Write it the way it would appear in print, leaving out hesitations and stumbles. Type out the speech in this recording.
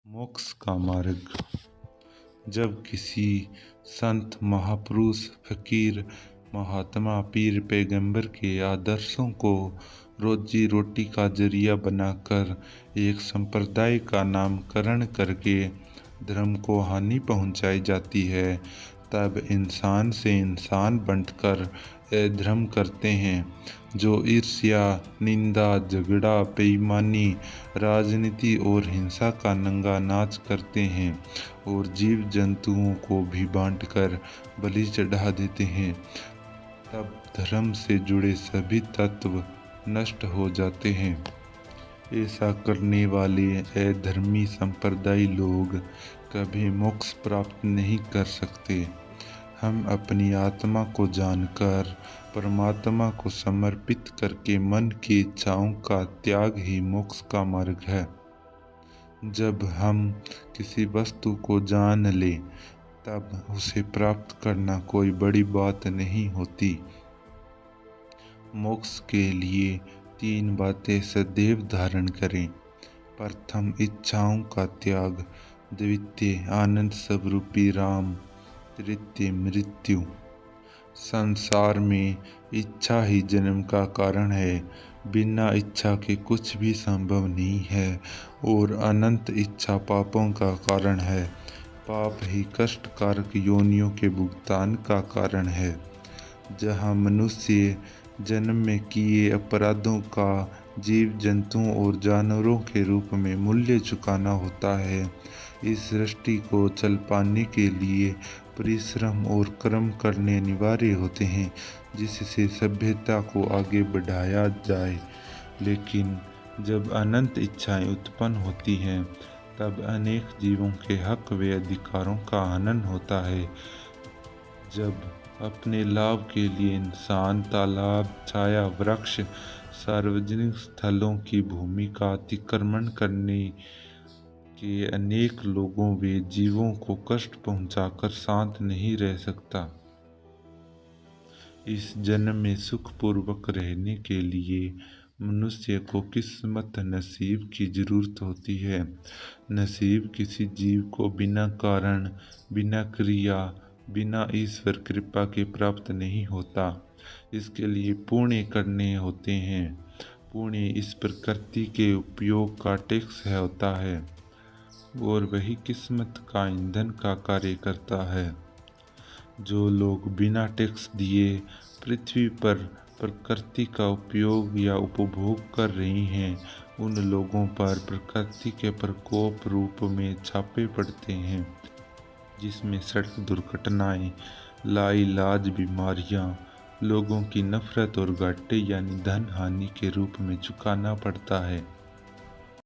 मोक्ष का मार्ग। जब किसी संत, महापुरुष, फकीर, महात्मा, पीर, पैगंबर के आदर्शों को रोजी रोटी का जरिया बनाकर एक संप्रदाय का नामकरण करके धर्म को हानि पहुंचाई जाती है, तब इंसान से इंसान बंटकर अधर्म करते हैं, जो ईर्ष्या, निंदा, झगड़ा, बेईमानी, राजनीति और हिंसा का नंगा नाच करते हैं और जीव जंतुओं को भी बांटकर बलि चढ़ा देते हैं, तब धर्म से जुड़े सभी तत्व नष्ट हो जाते हैं। ऐसा करने वाले अधर्मी संप्रदायी लोग कभी मोक्ष प्राप्त नहीं कर सकते। हम अपनी आत्मा को जानकर परमात्मा को समर्पित करके मन की इच्छाओं का त्याग ही मोक्ष का मार्ग है। जब हम किसी वस्तु को जान लें, तब उसे प्राप्त करना कोई बड़ी बात नहीं होती। मोक्ष के लिए 3 बातें सदैव धारण करें। प्रथम, इच्छाओं का त्याग। द्वितीय, आनंद स्वरूपी राम। तृतीय, मृत्यु। संसार में इच्छा ही जन्म का कारण है। बिना इच्छा के कुछ भी संभव नहीं है और अनंत इच्छा पापों का कारण है। पाप ही कष्टकारक योनियों के भुगतान का कारण है। जहाँ मनुष्य जन्म में किए अपराधों का जीव जंतुओं और जानवरों के रूप में मूल्य चुकाना होता है। इस सृष्टि को चल पाने के लिए परिश्रम और कर्म करने अनिवार्य होते हैं, जिससे सभ्यता को आगे बढ़ाया जाए। लेकिन जब अनंत इच्छाएं उत्पन्न होती हैं, तब अनेक जीवों के हक व अधिकारों का हनन होता है। जब अपने लाभ के लिए इंसान तालाब, छाया, वृक्ष, सार्वजनिक स्थलों की भूमि का अतिक्रमण करने के अनेक लोगों व जीवों को कष्ट पहुंचाकर शांत नहीं रह सकता। इस जन्म में सुखपूर्वक रहने के लिए मनुष्य को किस्मत नसीब की जरूरत होती है। नसीब किसी जीव को बिना कारण, बिना क्रिया, बिना ईश्वर कृपा के प्राप्त नहीं होता। इसके लिए पुण्य करने होते हैं। पुण्य इस प्रकृति के उपयोग का टैक्स होता है और वही किस्मत का ईंधन का कार्य करता है। जो लोग बिना टैक्स दिए पृथ्वी पर प्रकृति का उपयोग या उपभोग कर रहे हैं, उन लोगों पर प्रकृति के प्रकोप रूप में छापे पड़ते हैं, जिसमें सड़क दुर्घटनाएं, लाइलाज बीमारियां, लोगों की नफरत और घाटे यानी धन हानि के रूप में चुकाना पड़ता है।